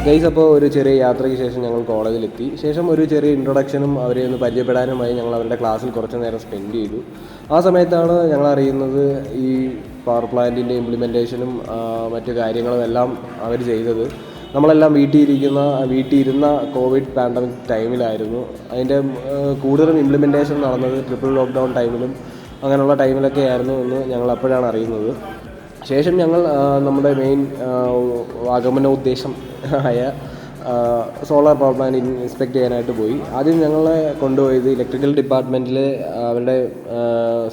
Guys, അപ്പോൾ ഒരു ചെറിയ യാത്രയ്ക്ക് ശേഷം ഞങ്ങൾ കോളേജിലെത്തി. ശേഷം ഒരു ചെറിയ ഇൻട്രൊഡക്ഷനും അവരെ ഒന്ന് പരിചയപ്പെടാനുമായി ഞങ്ങൾ അവരുടെ ക്ലാസ്സിൽ കുറച്ച് നേരം സ്പെൻഡ് ചെയ്തു. ആ സമയത്താണ് ഞങ്ങൾ അറിയുന്നത് ഈ പവർ പ്ലാന്റിൻ്റെ ഇംപ്ലിമെൻറ്റേഷനും മറ്റു കാര്യങ്ങളും എല്ലാം അവർ ചെയ്തത്. നമ്മളെല്ലാം വീട്ടിലിരുന്ന കോവിഡ് പാൻഡമിക് ടൈമിലായിരുന്നു. അതിൻ്റെ കൂടുതലും ഇംപ്ലിമെൻറ്റേഷൻ നടന്നത് ട്രിപ്പിൾ ലോക്ക്ഡൗൺ ടൈമിലും അങ്ങനെയുള്ള ടൈമിലൊക്കെ ആയിരുന്നു എന്ന് ഞങ്ങൾ അപ്പോഴാണ് അറിയുന്നത്. ശേഷം ഞങ്ങൾ നമ്മുടെ മെയിൻ ആഗമന ഉദ്ദേശം ആയ സോളാർ പവർ പ്ലാന്റ് ഇൻസ്പെക്ട് ചെയ്യാനായിട്ട് പോയി. ആദ്യം ഞങ്ങളെ കൊണ്ടുപോയത് ഇലക്ട്രിക്കൽ ഡിപ്പാർട്ട്മെൻറ്റിൽ അവരുടെ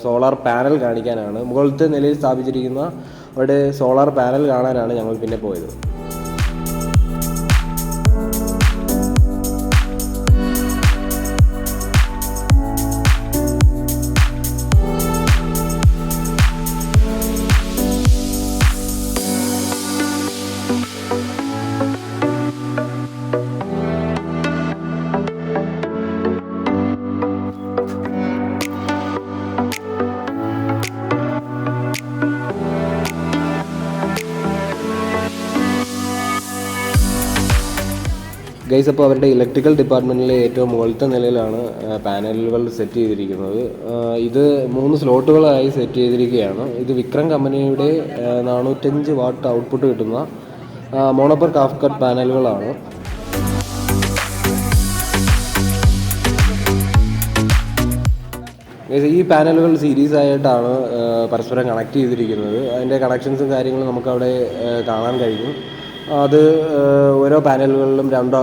സോളാർ പാനൽ കാണിക്കാനാണ്. മുകളിലത്തെ നിലയിൽ സ്ഥാപിച്ചിരിക്കുന്ന അവരുടെ സോളാർ പാനൽ കാണാനാണ് ഞങ്ങൾ പിന്നെ പോയത്. ഗൈസ്, അപ്പോൾ അവരുടെ ഇലക്ട്രിക്കൽ ഡിപ്പാർട്ട്മെൻറ്റിലെ ഏറ്റവും മുകളിലത്തെ നിലയിലാണ് പാനലുകൾ സെറ്റ് ചെയ്തിരിക്കുന്നത്. ഇത് 3 സ്ലോട്ടുകളായി സെറ്റ് ചെയ്തിരിക്കുകയാണ്. ഇത് വിക്രം കമ്പനിയുടെ 405 വാട്ട് ഔട്ട്പുട്ട് കിട്ടുന്ന മോണോപ്പർ കാഫ് കട്ട് പാനലുകളാണ്. ഈ പാനലുകൾ സീരീസ് ആയിട്ടാണ് പരസ്പരം കണക്ട് ചെയ്തിരിക്കുന്നത്. അതിൻ്റെ കണക്ഷൻസും കാര്യങ്ങളും നമുക്കവിടെ കാണാൻ കഴിയും. അത് ഓരോ പാനലുകളിലും 2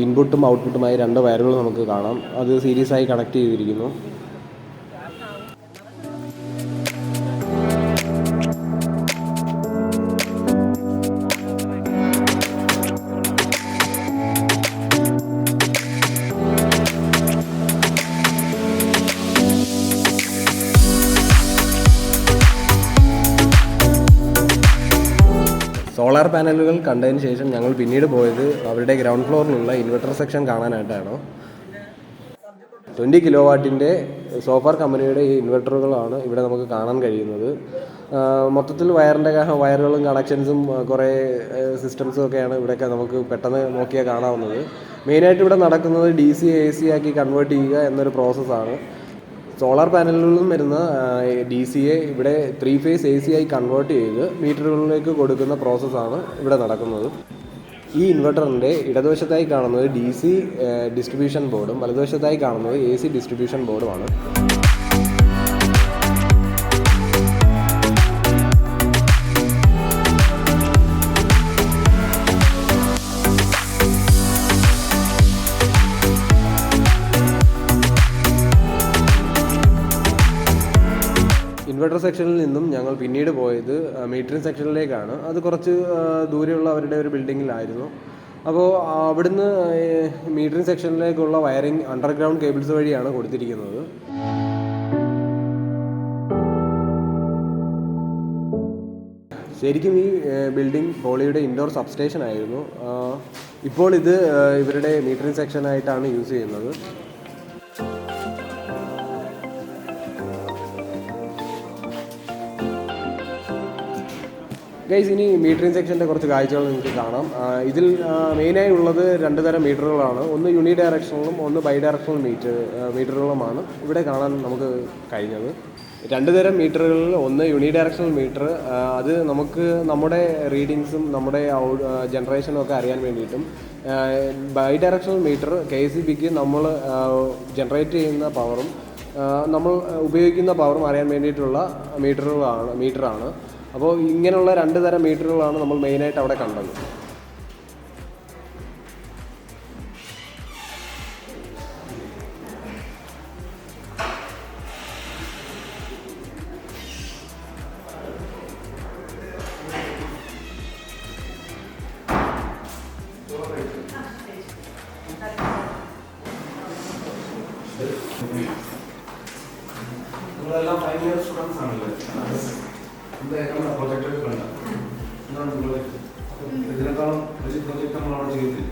ഇൻപുട്ടും ഔട്ട്പുട്ടുമായി 2 വയറുകൾ നമുക്ക് കാണാം. അത് സീരീസായി കണക്ട് ചെയ്തിരിക്കുന്നു. സോളാർ പാനലുകൾ കണ്ടതിന് ശേഷം ഞങ്ങൾ പിന്നീട് പോയത് അവരുടെ ഗ്രൗണ്ട് ഫ്ലോറിലുള്ള ഇൻവെർട്ടർ സെക്ഷൻ കാണാനായിട്ടാണ്. 20 കിലോ വാട്ടിൻ്റെ സോഫാർ കമ്പനിയുടെ ഈ ഇൻവെർട്ടറുകളാണ് ഇവിടെ നമുക്ക് കാണാൻ കഴിയുന്നത്. മൊത്തത്തിൽ വയറുകളും കണക്ഷൻസും കുറേ സിസ്റ്റംസും ഒക്കെയാണ് ഇവിടെയൊക്കെ നമുക്ക് പെട്ടെന്ന് നോക്കിയാൽ കാണാവുന്നത്. മെയിനായിട്ട് ഇവിടെ നടക്കുന്നത് DC AC ആക്കി കൺവേർട്ട് ചെയ്യുക എന്നൊരു പ്രോസസ്സാണ്. സോളാർ പാനലുകളിലും വരുന്ന DC-യെ ഇവിടെ 3 ഫേസ് AC ആയി കൺവേർട്ട് ചെയ്ത് മീറ്ററുകളിലേക്ക് കൊടുക്കുന്ന പ്രോസസ്സാണ് ഇവിടെ നടക്കുന്നത്. ഈ ഇൻവെർട്ടറിൻ്റെ ഇടതുവശത്തായി കാണുന്നത് DC ഡിസ്ട്രിബ്യൂഷൻ ബോർഡും വലതുവശത്തായി കാണുന്നത് AC ഡിസ്ട്രിബ്യൂഷൻ ബോർഡുമാണ്. ഇൻവെർട്ടർ സെക്ഷനിൽ നിന്നും ഞങ്ങൾ പിന്നീട് പോയത് മീറ്ററിംഗ് സെക്ഷനിലേക്കാണ്. അത് കുറച്ച് ദൂരെയുള്ള അവരുടെ ഒരു ബിൽഡിങ്ങിലായിരുന്നു. അപ്പോൾ അവിടുന്ന് മീറ്ററിംഗ് സെക്ഷനിലേക്കുള്ള വയറിംഗ് അണ്ടർഗ്രൗണ്ട് കേബിൾസ് വഴിയാണ് കൊടുത്തിരിക്കുന്നത്. ശരിക്കും ഈ ബിൽഡിംഗ് പോളിയുടെ ഇൻഡോർ സബ്സ്റ്റേഷൻ ആയിരുന്നു. ഇപ്പോൾ ഇത് ഇവരുടെ മീറ്ററിംഗ് സെക്ഷനായിട്ടാണ് യൂസ് ചെയ്യുന്നത്. ഗൈസ്, ഇനി മീറ്ററിംഗ് സെക്ഷൻ്റെ കുറച്ച് കാഴ്ചകൾ നിങ്ങൾക്ക് കാണാം. ഇതിൽ മെയിനായി ഉള്ളത് 2 തരം മീറ്ററുകളാണ്. ഒന്ന് യൂണി ഡയറക്ഷണലും ഒന്ന് ബൈ ഡയറക്ഷണൽ മീറ്ററുകളുമാണ് ഇവിടെ കാണാൻ നമുക്ക് കഴിഞ്ഞത്. 2 തരം മീറ്ററുകളിൽ ഒന്ന് യൂണി ഡയറക്ഷണൽ മീറ്റർ, അത് നമുക്ക് നമ്മുടെ റീഡിങ്സും നമ്മുടെ ജനറേഷനും ഒക്കെ അറിയാൻ വേണ്ടിയിട്ടും. ബൈ ഡയറക്ഷണൽ മീറ്റർ KCBക്ക് നമ്മൾ ജനറേറ്റ് ചെയ്യുന്ന പവറും നമ്മൾ ഉപയോഗിക്കുന്ന പവറും അറിയാൻ വേണ്ടിയിട്ടുള്ള മീറ്ററാണ്. അപ്പോൾ ഇങ്ങനെയുള്ള 2 തരം മീറ്ററുകളാണ് നമ്മൾ മെയിനായിട്ട് അവിടെ കണ്ടത്. നിങ്ങളെല്ലാം 5 ഇയർ സ്റ്റുഡൻസ് ആണല്ലേ? പ്രൊജക്ടൊക്കെ കണ്ട എന്താണ് പ്രൊജക്ട്? ഇതിനേക്കാളും വലിയ പ്രൊജക്ട് നമ്മളവിടെ ചെയ്തില്ല.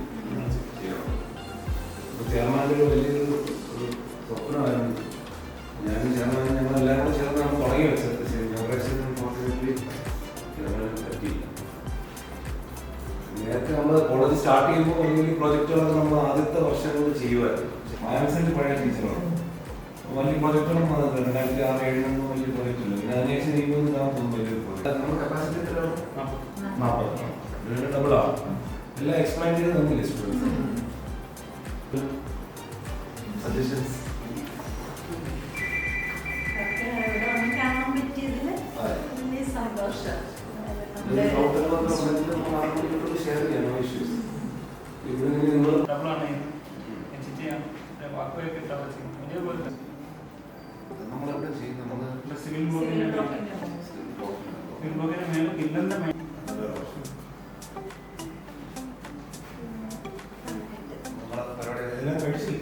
ചെയർമാൻ്റെ ഒരു വലിയൊരു സ്വപ്നമായിരുന്നു. ഞാൻ ചെയർമാൻ ഞങ്ങളെല്ലാവരും കൂടെ ചേർന്നാണ് തുടങ്ങി വെച്ചത്. ജനറേഷൻ പറ്റിയില്ല. നേരത്തെ നമ്മൾ സ്റ്റാർട്ട് ചെയ്യുമ്പോൾ വലിയ വലിയ പ്രോജക്റ്റുകളൊക്കെ നമ്മൾ ആദ്യത്തെ വർഷങ്ങളിൽ ചെയ്യുമായിരുന്നു. മാനസിന്റെ പഴയ ടീച്ചറാണ്. വലിയ പ്രോജക്റ്റുകളും 2006-2007 വലിയ പ്രോജക്റ്റ് ഇല്ല. പിന്നെ അതിനുശേഷം ചെയ്യുമ്പോൾ വലിയൊരു പ്രോജക്റ്റ് നമ്മുടെ കപ്പാസിറ്റി 40 ഡബിളാണ്. എല്ലാം എക്സ്പാൻഡ് ചെയ്ത് തന്നില്ലേ സ്റ്റുഡൻസ്? സജഷൻസ് ഷെയർ ചെയ്യാം. ഇഷ്യൂസ് ഇവിടെ നിങ്ങൾ നമ്മളെവിടെ ചെയ്യും? നമ്മൾ സിവിൽ ബോർഡിന്റെ മേലെ ബില്ലിന്റെ എല്ലാം കഴിച്ച്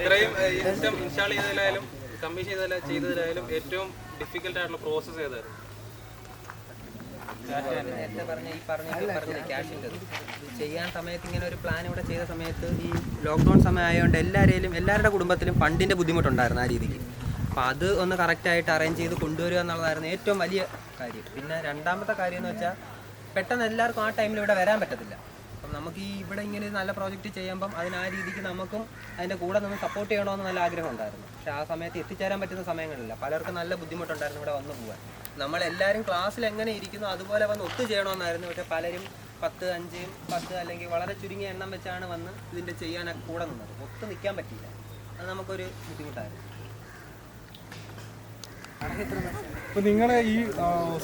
ഇത്രയും സിസ്റ്റം ഇൻസ്റ്റാൾ ചെയ്തതിലായാലും കമ്മീഷൻ ചെയ്തതിലായാലും ഏറ്റവും ഡിഫിക്കൽട്ട് ആയിട്ടുള്ള പ്രോസസ്സ് ഏതായിരുന്നു? നേരത്തെ പറഞ്ഞ ക്യാഷിൻ്റെ ഇത് ചെയ്യാൻ സമയത്ത് ഇങ്ങനെ ഒരു പ്ലാൻ ഇവിടെ ചെയ്ത സമയത്ത് ഈ ലോക്ക്ഡൗൺ സമയമായതുകൊണ്ട് എല്ലാവരുടെ കുടുംബത്തിലും ഫണ്ടിൻ്റെ ബുദ്ധിമുട്ടുണ്ടായിരുന്നു ആ രീതിക്ക്. അപ്പോൾ അത് ഒന്ന് കറക്റ്റായിട്ട് അറേഞ്ച് ചെയ്ത് കൊണ്ടുവരിക എന്നുള്ളതായിരുന്നു ഏറ്റവും വലിയ കാര്യം. പിന്നെ രണ്ടാമത്തെ കാര്യം എന്ന് വെച്ചാൽ പെട്ടെന്ന് എല്ലാവർക്കും ആ ടൈമിൽ ഇവിടെ വരാൻ പറ്റത്തില്ല. അപ്പം നമുക്ക് ഈ ഇവിടെ ഇങ്ങനെ നല്ല പ്രോജക്റ്റ് ചെയ്യുമ്പം അതിന് ആ രീതിക്ക് നമുക്കും അതിൻ്റെ കൂടെ നിന്ന് സപ്പോർട്ട് ചെയ്യണമെന്ന് നല്ല ആഗ്രഹം ഉണ്ടായിരുന്നു. പക്ഷേ ആ സമയത്ത് എത്തിച്ചേരാൻ പറ്റുന്ന സമയങ്ങളില്ല. പലർക്കും നല്ല ബുദ്ധിമുട്ടുണ്ടായിരുന്നു ഇവിടെ വന്നു പോകാൻ. നമ്മളെല്ലാവരും ക്ലാസ്സിൽ എങ്ങനെ ഇരിക്കുന്നു അതുപോലെ വന്ന് ഒത്തു ചെയ്യണമെന്നായിരുന്നു. പക്ഷേ പലരും 10, 5, 10 അല്ലെങ്കിൽ വളരെ ചുരുങ്ങിയ എണ്ണം വെച്ചാണ് വന്ന് ഇതിൻ്റെ ചെയ്യാനൊക്കെ കൂടെ നിന്നത്. ഒത്തു നിൽക്കാൻ പറ്റിയില്ല. അത് നമുക്കൊരു ബുദ്ധിമുട്ടായിരുന്നു. അപ്പോൾ നിങ്ങളെ ഈ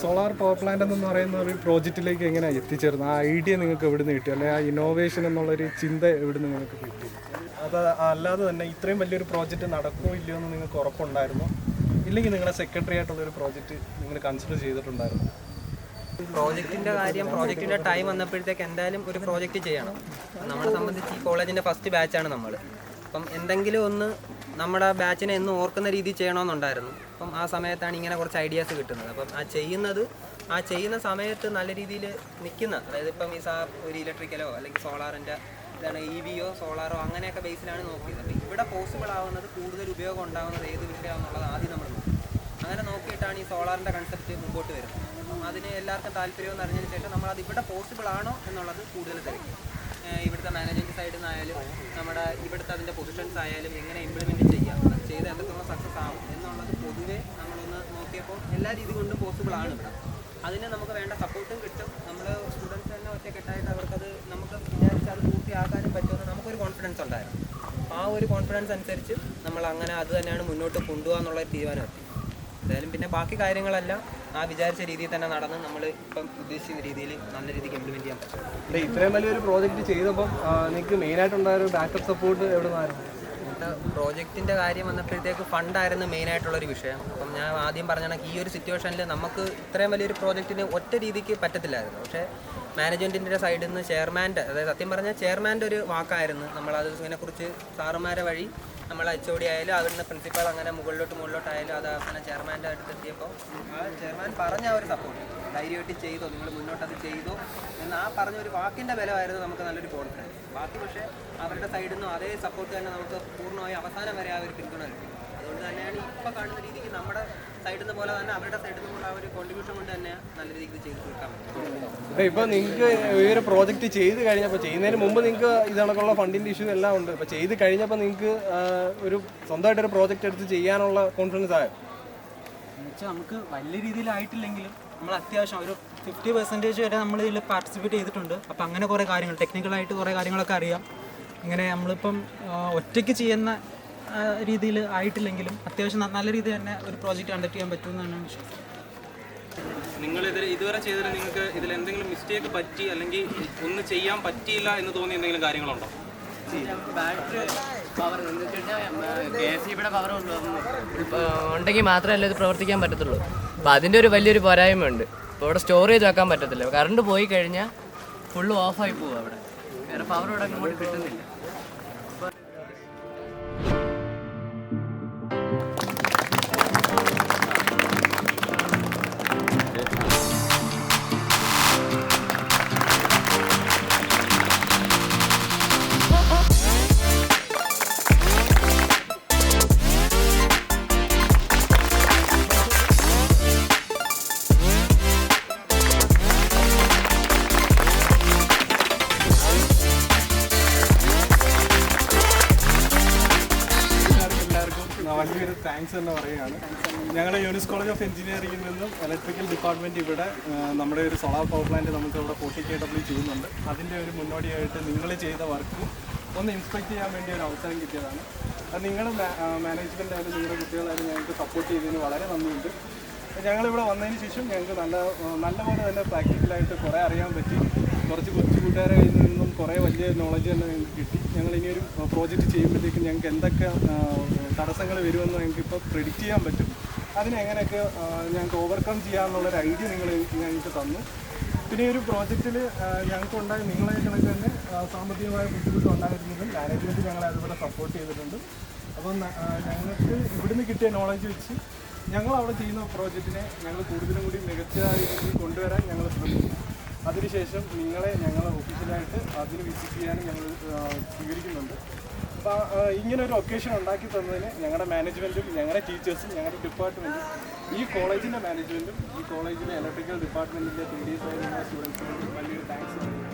സോളാർ പവർ പ്ലാന്റ് എന്ന് പറയുന്ന ഒരു പ്രോജക്റ്റിലേക്ക് എങ്ങനെയാണ് എത്തിച്ചേർന്നത്? ആ ഐഡിയ നിങ്ങൾക്ക് എവിടെ നിന്ന് കിട്ടി, അല്ലെങ്കിൽ ആ ഇന്നോവേഷൻ എന്നുള്ളൊരു ചിന്ത എവിടെ നിന്ന് നിങ്ങൾക്ക് കിട്ടി? അത് അല്ലാതെ തന്നെ ഇത്രയും വലിയൊരു പ്രോജക്റ്റ് നടക്കുമോ ഇല്ലയോ എന്ന് നിങ്ങൾക്ക് ഉറപ്പുണ്ടായിരുന്നോ? ഇല്ലെങ്കിൽ നിങ്ങളുടെ സെക്രട്ടറി ആയിട്ടുള്ളൊരു പ്രോജക്റ്റ് നിങ്ങൾ കൺസിഡർ ചെയ്തിട്ടുണ്ടായിരുന്നു? പ്രോജക്റ്റിൻ്റെ ടൈം വന്നപ്പോഴത്തേക്ക് എന്തായാലും ഒരു പ്രോജക്റ്റ് ചെയ്യണം. നമ്മളെ സംബന്ധിച്ച് ഈ കോളേജിൻ്റെ ഫസ്റ്റ് ബാച്ചാണ് നമ്മൾ. അപ്പം എന്തെങ്കിലും ഒന്ന് നമ്മുടെ ബാച്ചിനെ എന്നും ഓർക്കുന്ന രീതിയിൽ ചെയ്യണമെന്നുണ്ടായിരുന്നു. അപ്പം ആ സമയത്താണ് ഇങ്ങനെ കുറച്ച് ഐഡിയാസ് കിട്ടുന്നത്. അപ്പം ആ ചെയ്യുന്ന സമയത്ത് നല്ല രീതിയിൽ നിൽക്കുന്ന, അതായത് ഇപ്പം ഈ ഒരു ഇലക്ട്രിക്കലോ അല്ലെങ്കിൽ സോളാറിൻ്റെ ഇതാണ് EVയോ സോളാറോ അങ്ങനെയൊക്കെ ബേസിലാണ് നോക്കിയത്. അപ്പോൾ ഇവിടെ പോസിബിൾ ആവുന്നത് കൂടുതൽ ഉപയോഗം ഉണ്ടാകുന്നത് ഏത് വിഷയമാണെന്നുള്ളത് ആദ്യം നമ്മൾ നോക്കും. അങ്ങനെ നോക്കിയിട്ടാണ് ഈ സോളാറിൻ്റെ കൺസെപ്റ്റ് മുമ്പോട്ട് വരുന്നത്. അപ്പം അതിന് എല്ലാവർക്കും താല്പര്യമെന്ന് അറിഞ്ഞതിന് ശേഷം നമ്മളത് ഇവിടെ പോസിബിൾ ആണോ എന്നുള്ളത് കൂടുതൽ തിരക്കി. ഇവിടുത്തെ മാനേജ്മെൻറ്റ് സൈഡിൽ നിന്നായാലും നമ്മുടെ ഇവിടുത്തെ അതിൻ്റെ പൊസിഷൻസ് ആയാലും എങ്ങനെ ഇംപ്ലിമെൻറ്റ് ചെയ്യാം, അത് ചെയ്ത് എന്തൊക്കെ സക്സസ് ആവും എന്നുള്ളത് പൊതുവെ നമ്മളൊന്ന് നോക്കിയപ്പോൾ എല്ലാ രീതി കൊണ്ടും പോസിബിൾ ആണ് ഇവിടെ. അതിന് നമുക്ക് വേണ്ട സപ്പോർട്ടും കിട്ടും. നമ്മൾ സ്റ്റുഡൻസ് തന്നെ ഒറ്റക്കെട്ടായിട്ട് അവർക്കത് നമുക്ക് വിചാരിച്ചാൽ അത് പൂർത്തിയാക്കാനും പറ്റുമെന്ന് നമുക്കൊരു കോൺഫിഡൻസ് ഉണ്ടായിരുന്നു. ആ ഒരു കോൺഫിഡൻസ് അനുസരിച്ച് നമ്മൾ അങ്ങനെ അത് തന്നെയാണ് മുന്നോട്ട് കൊണ്ടുപോകാമെന്നുള്ള തീരുമാനം എത്തി. എന്തായാലും പിന്നെ ബാക്കി കാര്യങ്ങളെല്ലാം ആ വിചാരിച്ച രീതിയിൽ തന്നെ നടന്ന് നമ്മൾ ഇപ്പം ഉദ്ദേശിക്കുന്ന രീതിയിൽ നല്ല രീതിക്ക് ഇംപ്ലിമെൻറ്റ് ചെയ്യാൻ പറ്റും. ഇത്രയും വലിയൊരു പ്രോജക്റ്റ് ചെയ്തപ്പം നിങ്ങൾക്ക് മെയിനായിട്ടുണ്ടായ ഒരു ബാക്കപ്പ് സപ്പോർട്ട് എവിടെ നിന്നായിരുന്നു? പ്രോജക്റ്റിൻ്റെ കാര്യം വന്നപ്പോഴത്തേക്ക് ഫണ്ടായിരുന്നു മെയിനായിട്ടുള്ളൊരു വിഷയം. അപ്പം ഞാൻ ആദ്യം പറഞ്ഞ കണക്ക് ഈ ഒരു സിറ്റുവേഷനിൽ നമുക്ക് ഇത്രയും വലിയൊരു പ്രോജക്റ്റിന് ഒറ്റ രീതിക്ക് പറ്റത്തില്ലായിരുന്നു. പക്ഷേ മാനേജ്മെൻറ്റിൻ്റെ സൈഡിൽ നിന്ന് ചെയർമാൻ്റെ, അതായത് സത്യം പറഞ്ഞാൽ ചെയർമാൻ്റെ ഒരു വാക്കായിരുന്നു. നമ്മളത് ഇതിനെക്കുറിച്ച് സാറുമാരെ വഴി നമ്മൾ HOD ആയാലും അവിടുന്ന് പ്രിൻസിപ്പൾ അങ്ങനെ മുകളിലോട്ടായാലും അത് അങ്ങനെ ചെയർമാൻ്റെ അടുത്തെത്തിയപ്പോൾ ആ ചെയർമാൻ പറഞ്ഞ ആ ഒരു സപ്പോർട്ട് ധൈര്യമായിട്ട് ചെയ്തോ, നിങ്ങൾ മുന്നോട്ടത് ചെയ്തോ എന്ന് ആ പറഞ്ഞ ഒരു വാക്കിൻ്റെ ബലമായിരുന്നു നമുക്ക് നല്ലൊരു കോൺഫിഡൻസ്. ബാക്കി പക്ഷേ അവരുടെ സൈഡിൽ നിന്നും അതേ സപ്പോർട്ട് തന്നെ നമുക്ക് പൂർണ്ണമായി അവസാനം വരെ ആ ഒരു പിന്തുണ കിട്ടി. അതുകൊണ്ട് തന്നെയാണ് ഇപ്പോൾ കാണുന്ന രീതിക്ക് നമ്മുടെ സൈഡിൽ നിന്ന് പോലെ തന്നെ അവരുടെ സൈഡിൽ നിന്നുള്ള ആ ഒരു കോൺട്രിബ്യൂഷൻ കൊണ്ട് തന്നെ നല്ല രീതിക്ക് ചെയ്ത് തീർക്കാൻ പറ്റും. ഇപ്പോൾ നിങ്ങൾക്ക് ഈ ഒരു പ്രോജക്റ്റ് ചെയ്ത് കഴിഞ്ഞപ്പോൾ, ചെയ്യുന്നതിന് മുമ്പ് നിങ്ങൾക്ക് ഇതണക്കുള്ള ഫണ്ടിൻ്റെ ഇഷ്യൂ എല്ലാം ഉണ്ട്. ഇപ്പോൾ ചെയ്ത് കഴിഞ്ഞപ്പോൾ നിങ്ങൾക്ക് ഒരു സ്വന്തമായിട്ടൊരു പ്രോജക്റ്റ് എടുത്ത് ചെയ്യാനുള്ള കോൺഫിഡൻസ് ആയോ? എന്നുവെച്ചാൽ നമുക്ക് വലിയ രീതിയിലായിട്ടില്ലെങ്കിലും നമ്മൾ അത്യാവശ്യം ഒരു 50% വരെ നമ്മൾ ഇതിൽ പാർട്ടിസിപ്പേറ്റ് ചെയ്തിട്ടുണ്ട്. അപ്പോൾ അങ്ങനെ കുറേ കാര്യങ്ങൾ ടെക്നിക്കലായിട്ട് കുറേ കാര്യങ്ങളൊക്കെ അറിയാം. ഇങ്ങനെ നമ്മളിപ്പം ഒറ്റയ്ക്ക് ചെയ്യുന്ന രീതിയിൽ ആയിട്ടില്ലെങ്കിലും അത്യാവശ്യം നല്ല രീതിയിൽ തന്നെ ഒരു പ്രോജക്റ്റ് കണ്ടക്ട് ചെയ്യാൻ പറ്റുമെന്നാണ് വിശ്വാസം. നിങ്ങൾ ഇതുവരെ ചെയ്തതിൽ നിങ്ങൾക്ക് ഇതിൽ എന്തെങ്കിലും മിസ്റ്റേക്ക് പറ്റി അല്ലെങ്കിൽ ഒന്നും ചെയ്യാൻ പറ്റിയില്ല എന്ന് തോന്നിയ എന്തെങ്കിലും കാര്യങ്ങളുണ്ടോ? ബാറ്ററി പവർ എന്ന് വെച്ച് കഴിഞ്ഞാൽ KSEBിയുടെ പവർ ഉണ്ടെങ്കിൽ മാത്രമല്ല ഇത് പ്രവർത്തിക്കാൻ പറ്റത്തുള്ളൂ. അപ്പോൾ അതിൻ്റെ ഒരു വലിയൊരു പോരായ്മയുണ്ട്. ഇപ്പോൾ ഇവിടെ സ്റ്റോറേജ് വെക്കാൻ പറ്റത്തില്ല. കറണ്ട് പോയി കഴിഞ്ഞാൽ ഫുള്ള് ഓഫായി പോകും അവിടെ. വേറെ പവർ ഇവിടെ അങ്ങോട്ട് കിട്ടുന്നില്ല. വലിയൊരു താങ്ക്സ് തന്നെ പറയുകയാണ്. ഞങ്ങളുടെ യൂണിസ് കോളേജ് ഓഫ് എഞ്ചിനീയറിംഗിൽ നിന്നും ഇലക്ട്രിക്കൽ ഡിപ്പാർട്ട്മെൻറ്റ് ഇവിടെ നമ്മുടെ ഒരു സോളാർ പവർ പ്ലാന്റ് നമുക്ക് ഇവിടെ 40 kW ചെയ്യുന്നുണ്ട്. അതിൻ്റെ ഒരു മുന്നോടിയായിട്ട് നിങ്ങൾ ചെയ്ത വർക്ക് ഒന്ന് ഇൻസ്പെക്ട് ചെയ്യാൻ വേണ്ടി ഒരു അവസരം കിട്ടിയതാണ്. അത് നിങ്ങളുടെ മാനേജ്മെൻ്റ് ആയാലും നിങ്ങളുടെ കുട്ടികളായാലും ഞങ്ങൾക്ക് സപ്പോർട്ട് ചെയ്തതിന് വളരെ നന്ദിയുണ്ട്. ഞങ്ങളിവിടെ വന്നതിന് ശേഷം ഞങ്ങൾക്ക് നല്ലപോലെ തന്നെ പ്രാക്ടിക്കലായിട്ട് കുറേ അറിയാൻ പറ്റി. കുറച്ച് കൊച്ചു കൂട്ടുകാരെ കയ്യിൽ നിന്നും കുറേ വലിയ നോളജ് തന്നെ ഞങ്ങൾക്ക് കിട്ടി. ഞങ്ങൾ ഇനിയൊരു പ്രോജക്റ്റ് ചെയ്യുമ്പോഴത്തേക്കും ഞങ്ങൾക്ക് എന്തൊക്കെ തടസ്സങ്ങൾ വരുമെന്ന് ഞങ്ങൾക്ക് ഇപ്പോൾ പ്രെഡിക്റ്റ് ചെയ്യാൻ പറ്റും. അതിനെങ്ങനെയൊക്കെ ഞങ്ങൾക്ക് ഓവർകം ചെയ്യാമെന്നുള്ളൊരു ഐഡിയ നിങ്ങൾ ഞങ്ങൾക്ക് തന്നു. പിന്നെ ഈ ഒരു പ്രോജക്റ്റിൽ ഞങ്ങൾക്കുണ്ടായ നിങ്ങളെ കണക്ക് തന്നെ സാമ്പത്തികമായ ബുദ്ധിമുട്ട് ഉണ്ടായിരുന്നതും മാനേജ്മെൻറ്റ് ഞങ്ങളെ അതുപോലെ സപ്പോർട്ട് ചെയ്തിട്ടുണ്ട്. അപ്പം ഞങ്ങൾക്ക് ഇവിടുന്ന് കിട്ടിയ നോളജ് വെച്ച് ഞങ്ങൾ അവിടെ ചെയ്യുന്ന പ്രോജക്റ്റിനെ ഞങ്ങൾ കൂടുതലും കൂടി മികച്ച രീതിയിൽ കൊണ്ടുവരാൻ ഞങ്ങൾ ശ്രമിക്കും. അതിനുശേഷം നിങ്ങളെ ഞങ്ങൾ ഒഫീഷ്യലായിട്ട് അതിന് വിസിറ്റ് ചെയ്യാനും ഞങ്ങൾ സ്വീകരിക്കുന്നുണ്ട്. അപ്പോൾ ഇങ്ങനൊരു ഒക്കേഷൻ ഉണ്ടാക്കി തന്നതിന് ഞങ്ങളുടെ മാനേജ്മെൻറ്റും ഞങ്ങളുടെ ടീച്ചേഴ്സും ഞങ്ങളുടെ ഡിപ്പാർട്ട്മെൻറ്റും ഈ കോളേജിൻ്റെ മാനേജ്മെൻറ്റും ഈ കോളേജിലെ ഇലക്ട്രിക്കൽ ഡിപ്പാർട്ട്മെൻറ്റിൻ്റെ TDS ആയിരുന്ന സ്റ്റുഡൻസിനും വലിയൊരു താങ്ക്സ് പറയുന്നു.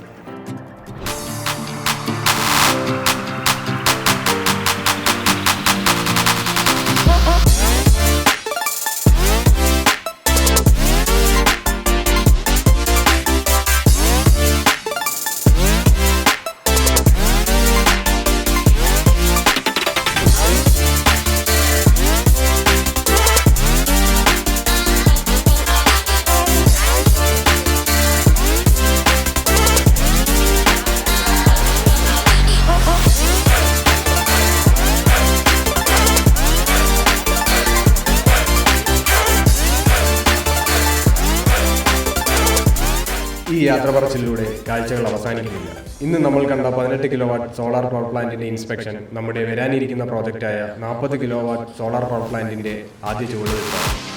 ഈ യാത്ര പറച്ചിലൂടെ കാഴ്ചകൾ അവസാനിക്കുന്നില്ല. ഇന്ന് നമ്മൾ കണ്ട 18 kW സോളാർ പവർ പ്ലാന്റിന്റെ ഇൻസ്പെക്ഷൻ നമ്മുടെ വരാനിരിക്കുന്ന പ്രോജക്റ്റായ 40 kW സോളാർ പവർ പ്ലാന്റിന്റെ ആദ്യ ചുവടുവെപ്പാണ്.